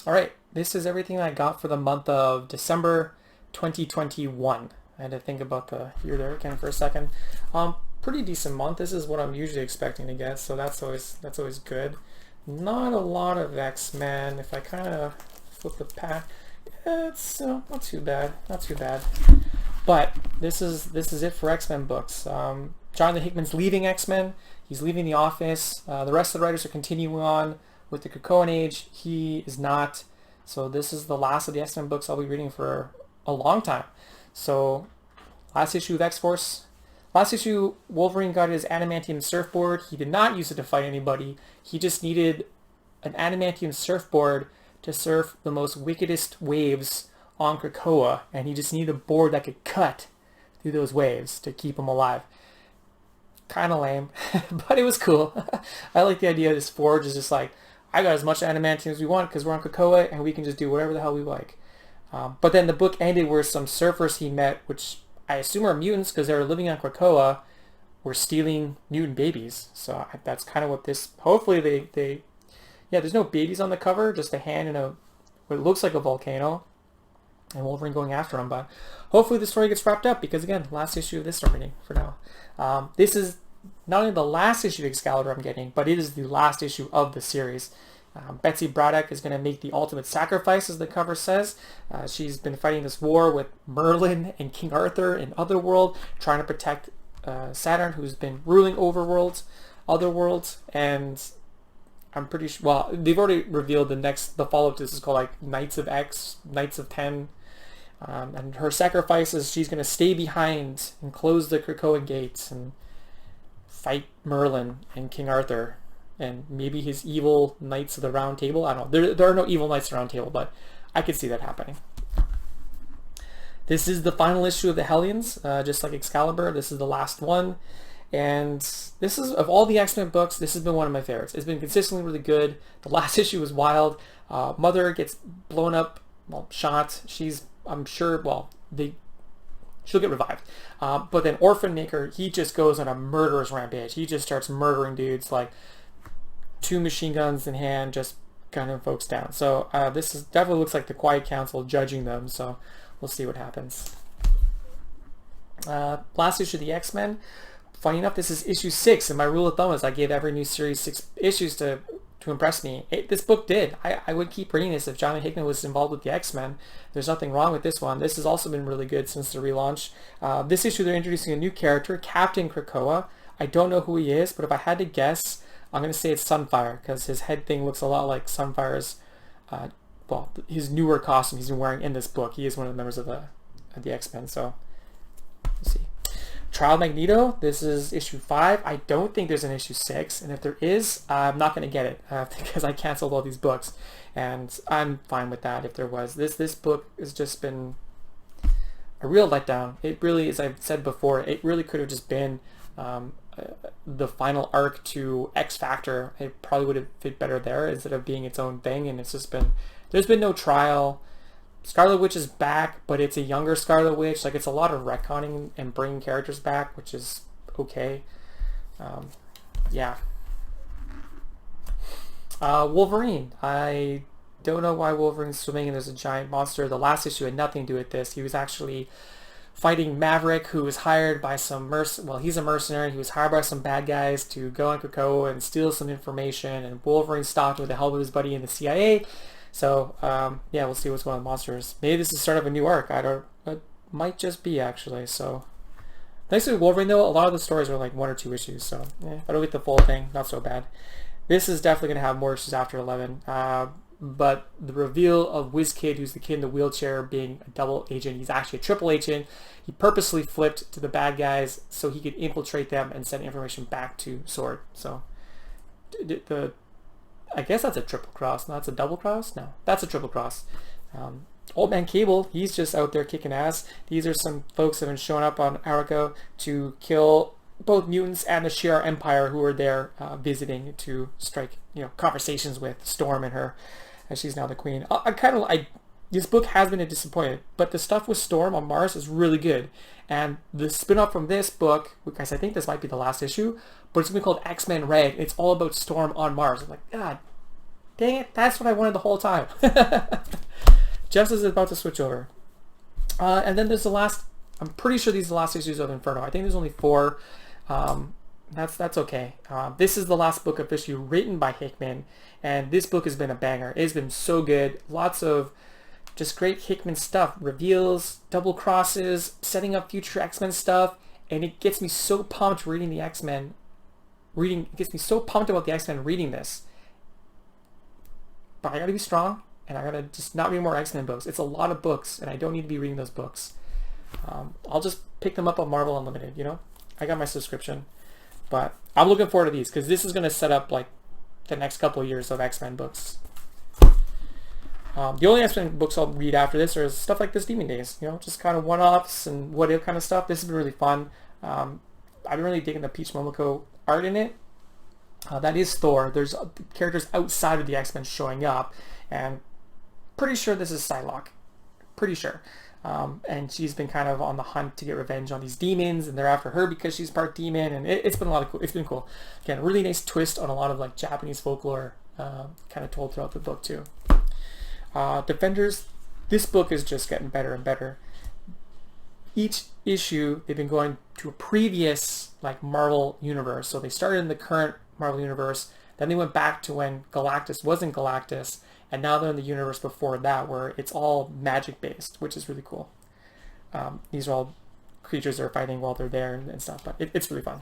All right, this is everything I got for the month of December 2021. I had to think about the year there again for a second. Pretty decent month. This is what I'm usually expecting to get, so that's always good. Not a lot of X-Men. If I kind of flip the pack, yeah, it's not too bad, not too bad. But this is it for X-Men books. Jonathan Hickman's leaving X-Men. He's leaving the office. The rest of the writers are continuing on with the Krakoan Age. He is not. So this is the last of the X-Men books I'll be reading for a long time. So last issue of X-Force. Last issue, Wolverine got his adamantium surfboard. He did not use it to fight anybody. He just needed an adamantium surfboard to surf the most wickedest waves on Krakoa, and he just needed a board that could cut through those waves to keep him alive. Kind of lame, but it was cool. I like the idea of this forge is just like, I got as much adamantium as we want because we're on Krakoa and we can just do whatever the hell we like. But then the book ended where some surfers he met, which I assume are mutants because they were living on Krakoa, were stealing mutant babies. So that's kind of what this, hopefully they yeah, there's no babies on the cover, just a hand in what looks like a volcano and Wolverine going after him. But hopefully the story gets wrapped up because, again, last issue of this I'm reading for now. This is not only the last issue of Excalibur I'm getting, but it is the last issue of the series. Betsy Braddock is going to make the ultimate sacrifice, as the cover says. She's been fighting this war with Merlin and King Arthur in Otherworld, trying to protect Saturn, who's been ruling other worlds, and I'm pretty sure, well, they've already revealed the follow-up to this is called like Knights of X, Knights of 10. And her sacrifice is she's going to stay behind and close the Krakoan gates and fight Merlin and King Arthur and maybe his evil Knights of the Round Table. I don't know. There are no evil Knights of the Round Table, but I could see that happening. This is the final issue of the Hellions, just like Excalibur. This is the last one. And this is, of all the X-Men books, this has been one of my favorites. It's been consistently really good. The last issue was wild. Mother gets blown up, well, shot. I'm sure, she'll get revived. But then Orphan Maker, he just goes on a murderous rampage. He just starts murdering dudes, like 2 machine guns in hand, just gunning folks down. So this definitely looks like the Quiet Council judging them. So we'll see what happens. Last issue of the X-Men. Funny enough, this is issue 6, and my rule of thumb is I give every new series 6 issues to impress me. This book did. I would keep reading this if Jonathan Hickman was involved with the X-Men. There's nothing wrong with this one. This has also been really good since the relaunch. This issue, they're introducing a new character, Captain Krakoa. I don't know who he is, but if I had to guess, I'm going to say it's Sunfire, because his head thing looks a lot like Sunfire's, his newer costume he's been wearing in this book. He is one of the members of the X-Men, so we'll see. Trial Magneto, this is issue 5. I don't think there's an issue 6, and if there is, I'm not going to get it because I canceled all these books, and I'm fine with that if there was. This book has just been a real letdown. It really, as I've said before, it really could have just been the final arc to X Factor. It probably would have fit better there instead of being its own thing, and it's just been, there's been no trial. Scarlet Witch is back, but it's a younger Scarlet Witch. Like, it's a lot of retconning and bringing characters back, which is okay. Yeah. Wolverine. I don't know why Wolverine's swimming and there's a giant monster. The last issue had nothing to do with this. He was actually fighting Maverick, who was hired by some he's a mercenary. He was hired by some bad guys to go on Krakoa and steal some information, and Wolverine stopped with the help of his buddy in the CIA. So, yeah, we'll see what's going on with monsters. Maybe this is the start of a new arc. It might just be, actually. So, thanks to Wolverine, though, a lot of the stories are like 1 or 2 issues. So, if I don't get the full thing, not so bad. This is definitely going to have more issues after 11. But the reveal of WizKid, who's the kid in the wheelchair, being a double agent, he's actually a triple agent. He purposely flipped to the bad guys so he could infiltrate them and send information back to SWORD. So, I guess that's a triple cross. No, that's a double cross? No, that's a triple cross. Old Man Cable, he's just out there kicking ass. These are some folks that have been showing up on Arico to kill both mutants and the Shi'ar Empire who were there visiting to strike, conversations with Storm and her, as she's now the queen. This book has been a disappointment, but the stuff with Storm on Mars is really good. And the spin-off from this book, because I think this might be the last issue, but it's going to be called X-Men Red. It's all about Storm on Mars. I'm like, God, Dang it, that's what I wanted the whole time. Just as it's about to switch over. And then there's the last, I'm pretty sure these are the last issues of Inferno. I think there's only 4. That's okay. This is the last book officially written by Hickman, and this book has been a banger. It's been so good. Lots of just great Hickman stuff. Reveals, double crosses, setting up future X-Men stuff, and it gets me so pumped reading the X-Men. It gets me so pumped about the X-Men reading this. But I gotta be strong, and I gotta just not read more X-Men books. It's a lot of books, and I don't need to be reading those books. I'll just pick them up on Marvel Unlimited, you know? I got my subscription. But I'm looking forward to these, because this is going to set up like the next couple of years of X-Men books. The only X-Men books I'll read after this are stuff like this Demon Days, you know, just kind of one-offs and what-if kind of stuff. This has been really fun. I've been really digging the Peach Momoko art in it. That is Thor. There's characters outside of the X-Men showing up, and pretty sure this is Psylocke. Pretty sure. And she's been kind of on the hunt to get revenge on these demons, and they're after her because she's part demon, and it's been a lot of cool. It's been cool. Again, a really nice twist on a lot of like Japanese folklore, kind of told throughout the book too. Defenders, this book is just getting better and better. Each issue, they've been going to a previous like Marvel universe. So they started in the current Marvel universe, then they went back to when Galactus wasn't Galactus, and now they're in the universe before that where it's all magic based, which is really cool. These are all creatures that are fighting while they're there and stuff, but it's really fun.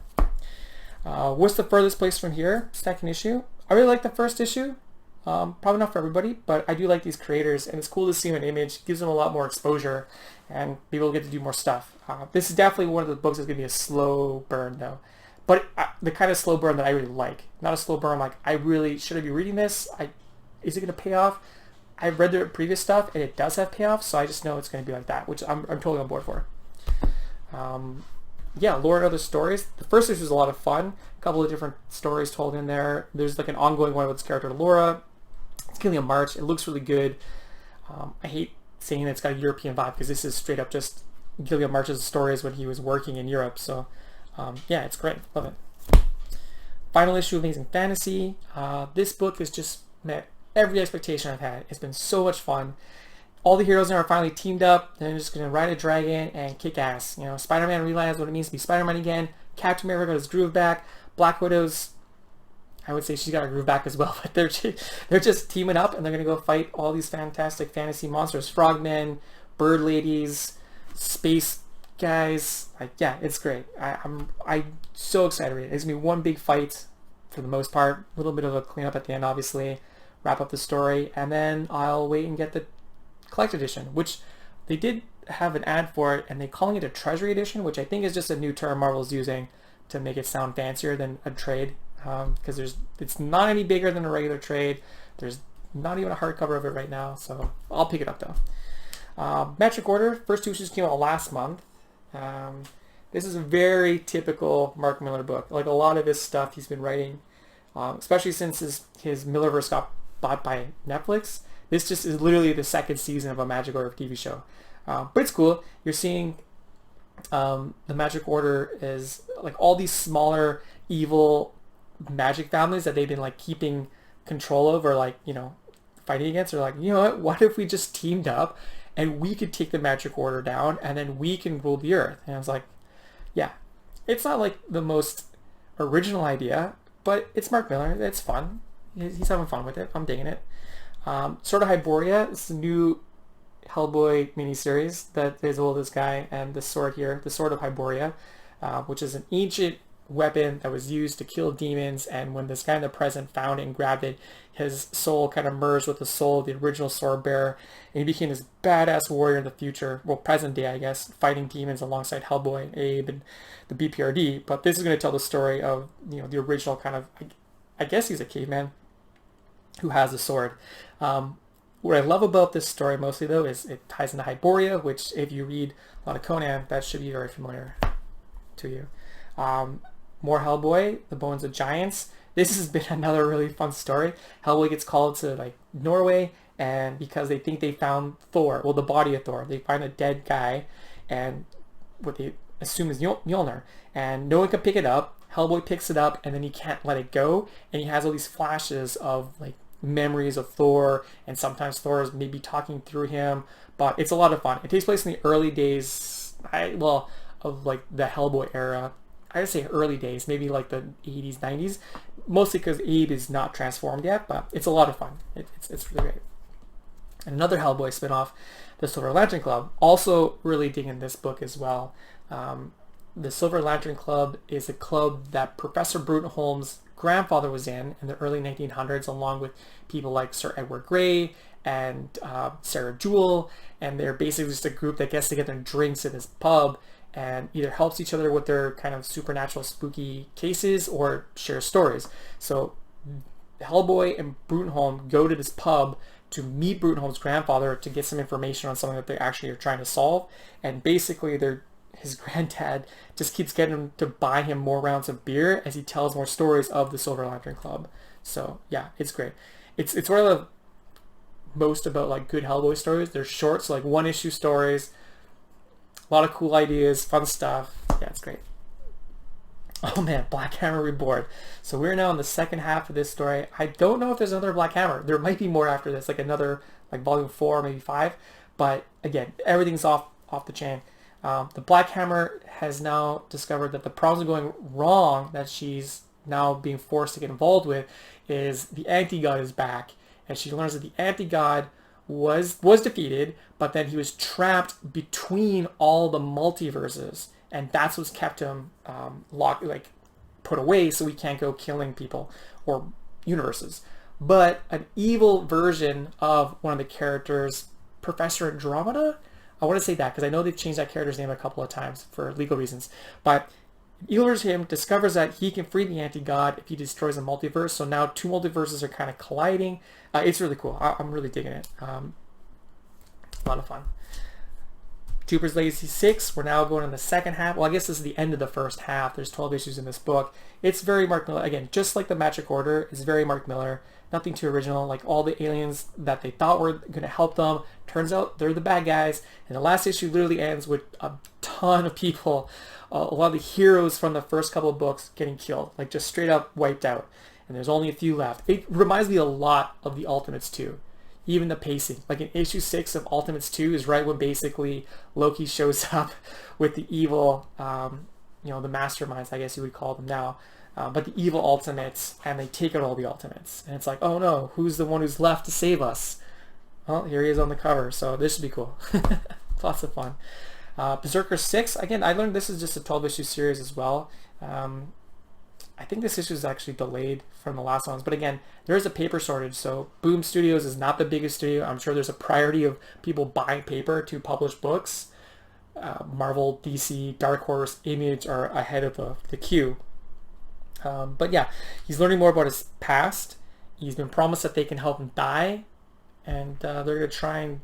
What's the furthest place from here? Second issue. I really like the first issue. Probably not for everybody, but I do like these creators, and it's cool to see them in Image. Gives them a lot more exposure, and people get to do more stuff. This is definitely one of the books that's going to be a slow burn, though. But the kind of slow burn that I really like. Not a slow burn like, should I be reading this? Is it going to pay off? I've read the previous stuff, and it does have payoff, so I just know it's going to be like that, which I'm totally on board for. Yeah, Lore and Other Stories. The first issue was a lot of fun. A couple of different stories told in there. There's like an ongoing one with this character, Laura. It's Gilliam March. It looks really good. I hate saying that it's got a European vibe because this is straight up just Gilliam March's stories when he was working in Europe. So yeah, it's great. Love it. Final issue of Amazing Fantasy. This book has just met every expectation I've had. It's been so much fun. All the heroes now are finally teamed up. They're just going to ride a dragon and kick ass. You know, Spider-Man realized what it means to be Spider-Man again. Captain America got his groove back. Black Widow's, I would say she's got her groove back as well. But they're just teaming up, and they're going to go fight all these fantastic fantasy monsters. Frogmen, bird ladies, space guys. Like, yeah, it's great. I'm so excited. It's going to be one big fight for the most part. A little bit of a cleanup at the end, obviously. Wrap up the story, and then I'll wait and get the collector edition, which they did have an ad for it, and they're calling it a treasury edition, which I think is just a new term Marvel's using to make it sound fancier than a trade, because it's not any bigger than a regular trade. There's not even a hardcover of it right now, so I'll pick it up though. Metric Order, first 2 issues came out last month. This is a very typical Mark Millar book. Like a lot of his stuff he's been writing, especially since his Millerverse got bought by Netflix. This just is literally the second season of a Magic Order TV show. But it's cool. You're seeing the Magic Order is like all these smaller evil magic families that they've been like keeping control of, or like, you know, fighting against. Or like, you know what if we just teamed up and we could take the Magic Order down and then we can rule the earth? And I was like, yeah, it's not like the most original idea, but it's Mark Millar. It's fun. He's having fun with it. I'm digging it. Sword of Hyboria is the new Hellboy miniseries that is all this guy and the sword here, the Sword of Hyboria, which is an ancient weapon that was used to kill demons, and when this guy in the present found it and grabbed it, his soul kind of merged with the soul of the original sword bearer, and he became this badass warrior in the future, well, present day I guess, fighting demons alongside Hellboy and Abe and the BPRD. But this is going to tell the story of, you know, the original kind of, I guess he's a caveman who has a sword. What I love about this story mostly though is it ties into Hyboria, which if you read a lot of Conan, that should be very familiar to you. More Hellboy, The Bones of Giants. This has been another really fun story. Hellboy gets called to like Norway, and because they think they found Thor, well, the body of Thor, they find a dead guy, and what they assume is Mjolnir, and no one can pick it up. Hellboy picks it up, and then he can't let it go, and he has all these flashes of like memories of Thor, and sometimes Thor is maybe talking through him, but it's a lot of fun. It takes place in the early days, of like the Hellboy era. I would say early days, maybe like the 80s, 90s, mostly because Abe is not transformed yet, but it's a lot of fun. It's really great. And another Hellboy spinoff, the Silver Lantern Club, also really digging this book as well. The Silver Lantern Club is a club that Professor Brutenholm's grandfather was in the early 1900s, along with people like Sir Edward Grey and Sarah Jewell, and they're basically just a group that gets together and drinks at this pub and either helps each other with their kind of supernatural spooky cases or shares stories. So Hellboy and Brutenholm go to this pub to meet Brutenholm's grandfather to get some information on something that they actually are trying to solve, and basically his granddad just keeps getting him to buy him more rounds of beer as he tells more stories of the Silver Lantern Club. So yeah, it's great. It's one of the most about like good Hellboy stories. They're short, so like one issue stories, a lot of cool ideas, fun stuff. Yeah, it's great. Oh man, Black Hammer Reborn. So we're now in the second half of this story. I don't know if there's another Black Hammer. There might be more after this, like another, like volume 4, maybe 5. But again, everything's off the chain. The Black Hammer has now discovered that the problems are going wrong that she's now being forced to get involved with is the anti-god is back, and she learns that the anti-god was defeated, but then he was trapped between all the multiverses, and that's what's kept him locked, like put away, so he can't go killing people or universes. But an evil version of one of the characters, Professor Andromeda, I want to say that because I know they've changed that character's name a couple of times for legal reasons, but evil version of him discovers that he can free the anti-god if he destroys a multiverse. So now two multiverses are kind of colliding. It's really cool. I'm really digging it. A lot of fun. Jupiter's Legacy 6, we're now going in the second half. Well, I guess this is the end of the first half. There's 12 issues in this book. It's very Mark Miller. Again, just like the Magic Order, it's very Mark Miller. Nothing too original. Like all the aliens that they thought were going to help them, turns out they're the bad guys. And the last issue literally ends with a ton of people, a lot of the heroes from the first couple of books getting killed, like just straight up wiped out. And there's only a few left. It reminds me a lot of the Ultimates 2. Even the pacing, like in issue 6 of Ultimates 2 is right when basically Loki shows up with the evil, the masterminds, I guess you would call them now, but the evil Ultimates, and they take out all the Ultimates. And it's like, oh no, who's the one who's left to save us? Well, here he is on the cover, so this should be cool. Lots of fun. Berserker 6, again, I learned this is just a 12-issue series as well. I think this issue is actually delayed from the last ones, but again, there is a paper shortage, so Boom Studios is not the biggest studio. I'm sure there's a priority of people buying paper to publish books. Marvel, DC, Dark Horse, Image are ahead of the queue. But yeah, he's learning more about his past. He's been promised that they can help him die, and they're going to try and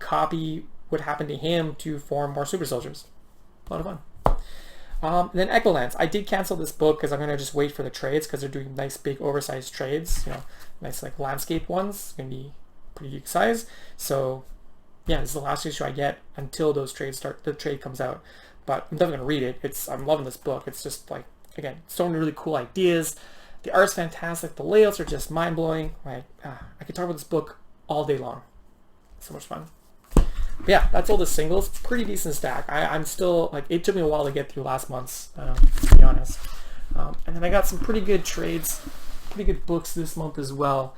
copy what happened to him to form more super soldiers. A lot of fun. And then Echolands. I did cancel this book because I'm going to just wait for the trades because they're doing nice big oversized trades, nice like landscape ones. It's going to be pretty big size. So yeah, this is the last issue I get until those trades start, the trade comes out. But I'm definitely going to read it. I'm loving this book. It's just like, again, so many really cool ideas. The art's fantastic. The layouts are just mind-blowing. I could talk about this book all day long. So much fun. But yeah, that's all the singles. Pretty decent stack. I'm still, like, it took me a while to get through last month's, to be honest. And then I got some pretty good trades, pretty good books this month as well.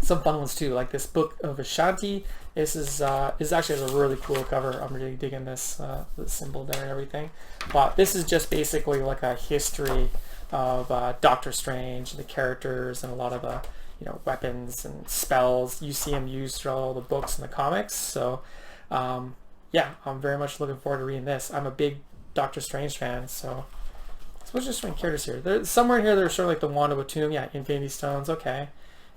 Some fun ones too, like this book of Ashanti. This actually has a really cool cover. I'm really digging this, the symbol there and everything. But this is just basically like a history of Doctor Strange, the characters, and a lot of the weapons and spells you see him use through all the books and the comics. So yeah, I'm very much looking forward to reading this. I'm a big Doctor Strange fan, so what's just strange characters here? There's somewhere in here there's sort of like the Wand of Watum, yeah, Infinity Stones, okay.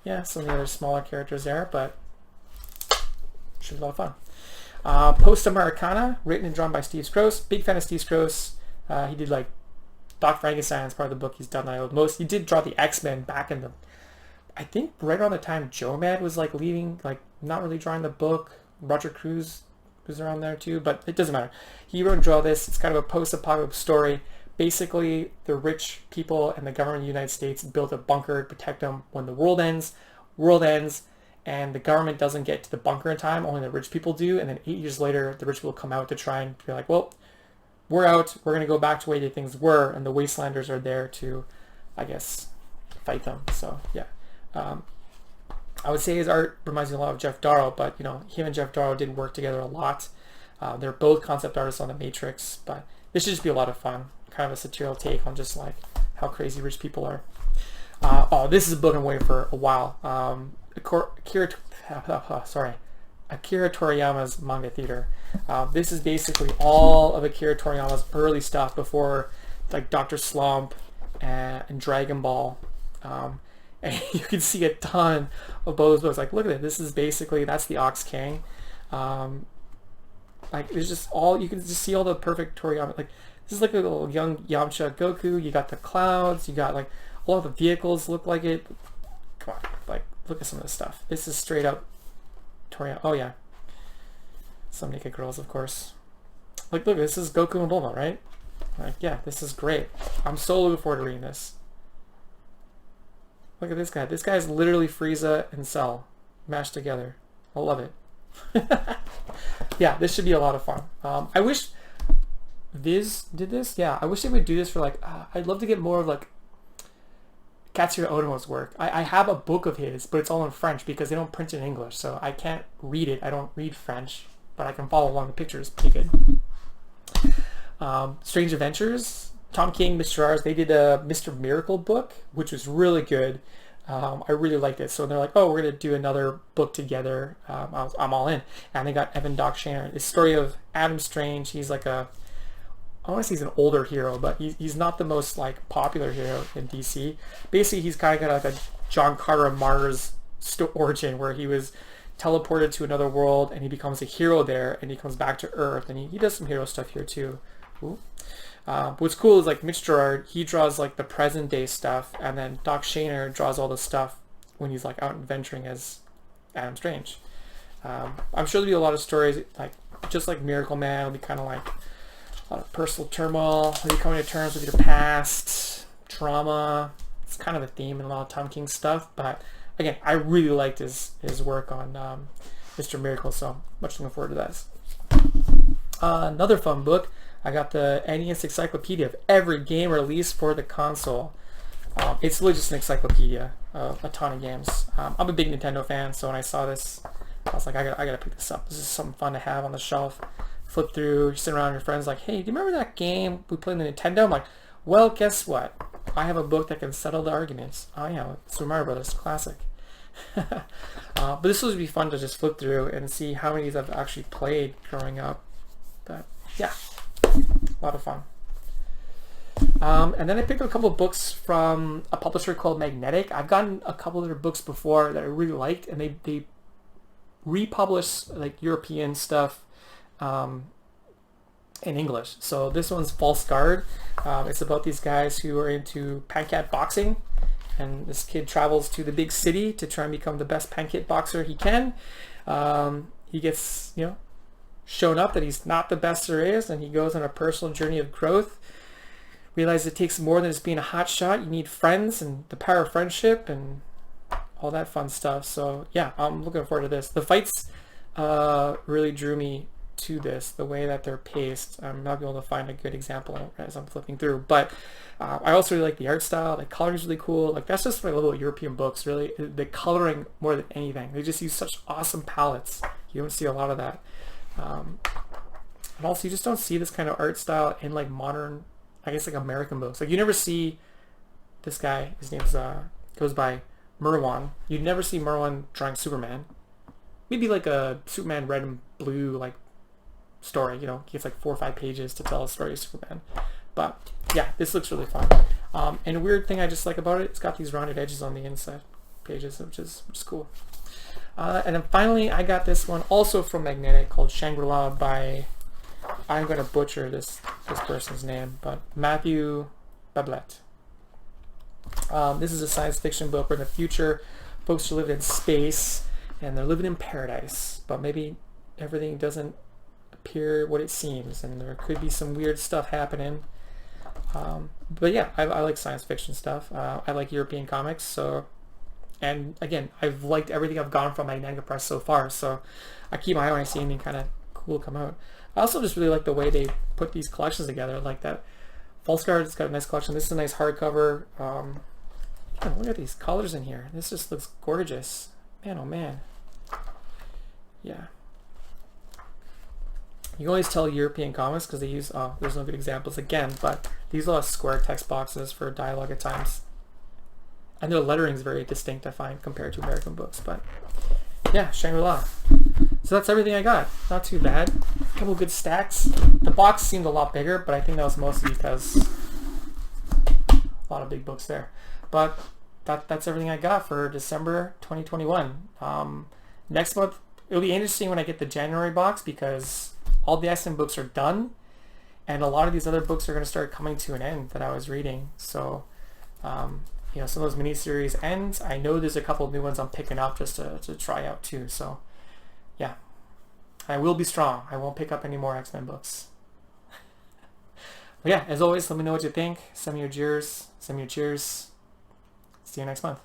Yeah, some of the other smaller characters there, but should be a lot of fun. Post Americana, written and drawn by Steve Skroce. Big fan of Steve Skroce. He did like Doc Frankenstein as part of the book he's done that I love most. He did draw the X-Men back in the, I think right around the time Joe Mad was like leaving, like not really drawing the book. Roger Cruz was around there too, but it doesn't matter. He wrote and draw this. It's kind of a post-apocalyptic story, basically the rich people and the government of the United States built a bunker to protect them when the world ends. World ends, and the government doesn't get to the bunker in time, only the rich people do, and then 8 years later, the rich people come out to try and be like, well, we're out, we're going to go back to the way things were, and the wastelanders are there to, I guess, fight them. So, yeah. I would say his art reminds me a lot of Jeff Darrow, but, you know, him and Jeff Darrow did work together a lot. They're both concept artists on The Matrix, but this should just be a lot of fun. Kind of a satirical take on just, like, how crazy rich people are. This is a book I'm waiting for a while. Akira Toriyama's Manga Theater. This is basically all of Akira Toriyama's early stuff before, like, Dr. Slump and Dragon Ball. And you can see a ton of those books. Like, look at it. This is basically, that's the Ox King. Like, there's just all, you can just see all the perfect Toriyama. Like, this is like a little young Yamcha Goku. You got the clouds. You got, like, all the vehicles look like it. Come on. Like, look at some of this stuff. This is straight up Toriyama. Oh, yeah. Some naked girls, of course. Like, look, this is Goku and Bulma, right? Like, yeah, this is great. I'm so looking forward to reading this. Look at this guy. This guy is literally Frieza and Cell mashed together. I love it. Yeah, this should be a lot of fun. I wish Viz did this. Yeah, I wish they would do this for, like, I'd love to get more of, like, Katsuhiro Otomo's work. I have a book of his, but it's all in French because they don't print it in English, so I can't read it. I don't read French, but I can follow along. The picture is pretty good. Strange Adventures. Tom King, Mr. R's, they did a Mr. Miracle book, which was really good. I really liked it. So they're like, oh, we're going to do another book together. I'm all in. And they got Evan Doc Shaner. The story of Adam Strange. He's like I want to say he's an older hero, but he's not the most, like, popular hero in DC. Basically, he's kind of got like a John Carter Mars origin where he was teleported to another world and he becomes a hero there and he comes back to Earth and he does some hero stuff here too. Ooh. What's cool is, like, Mitch Gerard, he draws, like, the present day stuff, and then Doc Shaner draws all the stuff when he's, like, out adventuring as Adam Strange. I'm sure there'll be a lot of stories, like, just like Miracle Man, it'll be kind of like a lot of personal turmoil, maybe coming to terms with your past, trauma. It's kind of a theme in a lot of Tom King stuff, but again, I really liked his work on Mr. Miracle, so much looking forward to that. Another fun book. I got the NES Encyclopedia of every game released for the console. It's literally just an encyclopedia of a ton of games. I'm a big Nintendo fan, so when I saw this, I was like, I gotta pick this up. This is something fun to have on the shelf. Flip through, you're sitting around with your friends like, hey, do you remember that game we played on the Nintendo? I'm like, well, guess what? I have a book that can settle the arguments. Oh yeah, Super Mario Brothers, classic. But this would be fun to just flip through and see how many of these I've actually played growing up. But yeah. A lot of fun. And then I picked up a couple of books from a publisher called Magnetic. I've gotten a couple of their books before that I really liked, and they republish, like, European stuff in English. So this one's False Guard. It's about these guys who are into pancat boxing, and this kid travels to the big city to try and become the best pancat boxer he can. He gets, you know, shown up that he's not the best there is, and he goes on a personal journey of growth. Realizes it takes more than just being a hot shot. You need friends and the power of friendship and all that fun stuff. So yeah, I'm looking forward to this. The fights really drew me to this, the way that they're paced. I'm not able to find a good example as I'm flipping through, but I also really like the art style. The coloring is really cool. Like, that's just what I love about European books, really. The coloring more than anything. They just use such awesome palettes. You don't see a lot of that. And also, you just don't see this kind of art style in, like, modern, I guess, like, American books. Like, you never see this guy, his name's goes by Merwan. You'd never see Merwan drawing Superman. Maybe like a Superman red and blue, like, story, you know, he gets like 4 or 5 pages to tell a story of Superman. But yeah, this looks really fun. And a weird thing I just like about it, it's got these rounded edges on the inside pages, which is cool. And then finally, I got this one also from Magnetic called Shangri-La by, I'm going to butcher this person's name, but Matthew Bablet. This is a science fiction book where in the future folks are living in space and they're living in paradise, but maybe everything doesn't appear what it seems and there could be some weird stuff happening. But yeah, I like science fiction stuff. I like European comics. So, and again, I've liked everything I've gotten from Magnetica Press so far. So I keep my eye when I see anything kind of cool come out. I also just really like the way they put these collections together. Like that False Guard's got a nice collection. This is a nice hardcover. Yeah, look at these colors in here. This just looks gorgeous. Man, oh man. Yeah. You can always tell European comics because they use, oh, there's no good examples again, but these are square text boxes for dialogue at times. And their lettering is very distinct, I find, compared to American books. But yeah, Shangri-La. So that's everything I got. Not too bad. A couple good stacks. The box seemed a lot bigger, but I think that was mostly because a lot of big books there. But that's everything I got for December 2021. Next month, it'll be interesting when I get the January box because all the X-Men books are done, and a lot of these other books are going to start coming to an end that I was reading. So, you know, some of those miniseries ends. I know there's a couple of new ones I'm picking up just to try out too. So, yeah, I will be strong. I won't pick up any more X-Men books. But yeah, as always, let me know what you think. Send me your cheers. See you next month.